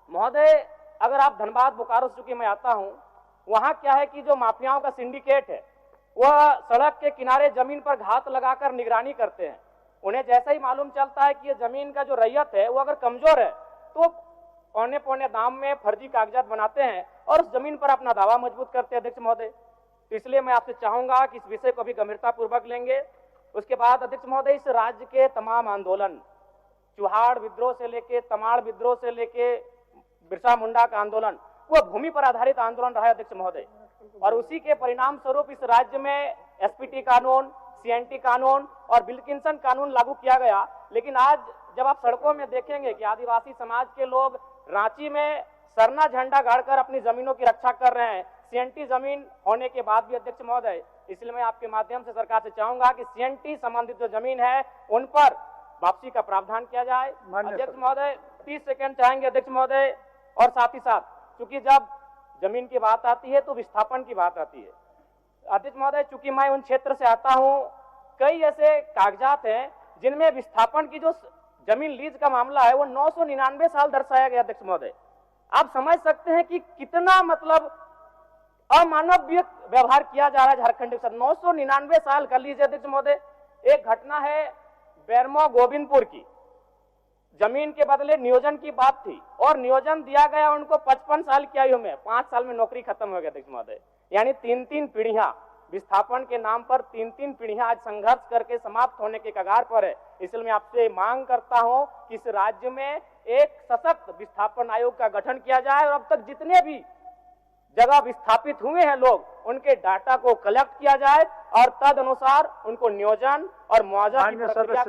महोदय, अगर आप धनबाद बोकारो से चूंकि मैं आता हूं, वहां क्या है कि जो माफियाओं का सिंडिकेट है वह सड़क के किनारे जमीन पर घात लगाकर निगरानी करते हैं। उन्हें जैसा ही मालूम चलता है कि ये जमीन का जो रैयत है वो अगर कमजोर है तो पौने पौने दाम में फर्जी कागजात बनाते हैं और उस जमीन पर अपना दावा मजबूत करते हैं अध्यक्ष महोदय। तो इसलिए मैं आपसे चाहूंगा कि इस विषय को भी गंभीरता पूर्वक लेंगे। उसके बाद अध्यक्ष महोदय, इस राज्य के तमाम आंदोलन, चुहाड़ विद्रोह से लेके तमाड़ विद्रोह से लेके बिरसा मुंडा का आंदोलन, वो भूमि पर आधारित आंदोलन रहा है अध्यक्ष महोदय, और उसी के परिणाम स्वरूप इस राज्य में एसपीटी कानून, सीएनटी कानून और विल्किंसन कानून लागू किया गया। लेकिन आज जब आप सड़कों में देखेंगे कि आदिवासी समाज के लोग रांची में सरना झंडा गाड़कर अपनी जमीनों की रक्षा कर रहे हैं, सीएनटी जमीन होने के बाद भी अध्यक्ष महोदय, इसलिए मैं आपके माध्यम से सरकार से चाहूंगा कि सीएनटी संबंधित जो जमीन है उन पर वापसी का प्रावधान किया जाए। अध्यक्ष महोदय 30 सेकंड चाहेंगे अध्यक्ष महोदय। और साथ ही साथ चूंकि जब जमीन की बात आती है तो विस्थापन की बात आती है अध्यक्ष महोदय, चूंकि मैं उन क्षेत्र से आता हूं, कई ऐसे कागजात हैं जिनमें विस्थापन की जो जमीन लीज का मामला है वो 999 साल दर्शाया गया अध्यक्ष महोदय। आप समझ सकते हैं कि कितना मतलब अमानवीय व्यवहार किया जा रहा है झारखंड के साथ। 999 साल कर लीजिए अध्यक्ष महोदय। एक घटना है बेरमो गोविंदपुर की, जमीन के बदले नियोजन की बात थी और नियोजन दिया गया उनको 55 साल की आयु में, 5 साल में नौकरी खत्म हो गया अध्यक्ष महोदय। यानी 3-3 पीढ़ियां विस्थापन के नाम पर 3-3 पीढ़ियां आज संघर्ष करके समाप्त होने के कगार पर है। इसलिए मैं आपसे मांग करता हूं कि इस राज्य में एक सशक्त विस्थापन आयोग का गठन किया जाए और अब तक जितने भी जगह विस्थापित हुए हैं लोग, उनके डाटा को कलेक्ट किया जाए और तद अनुसार उनको नियोजन और मुआवजा की प्रक्रिया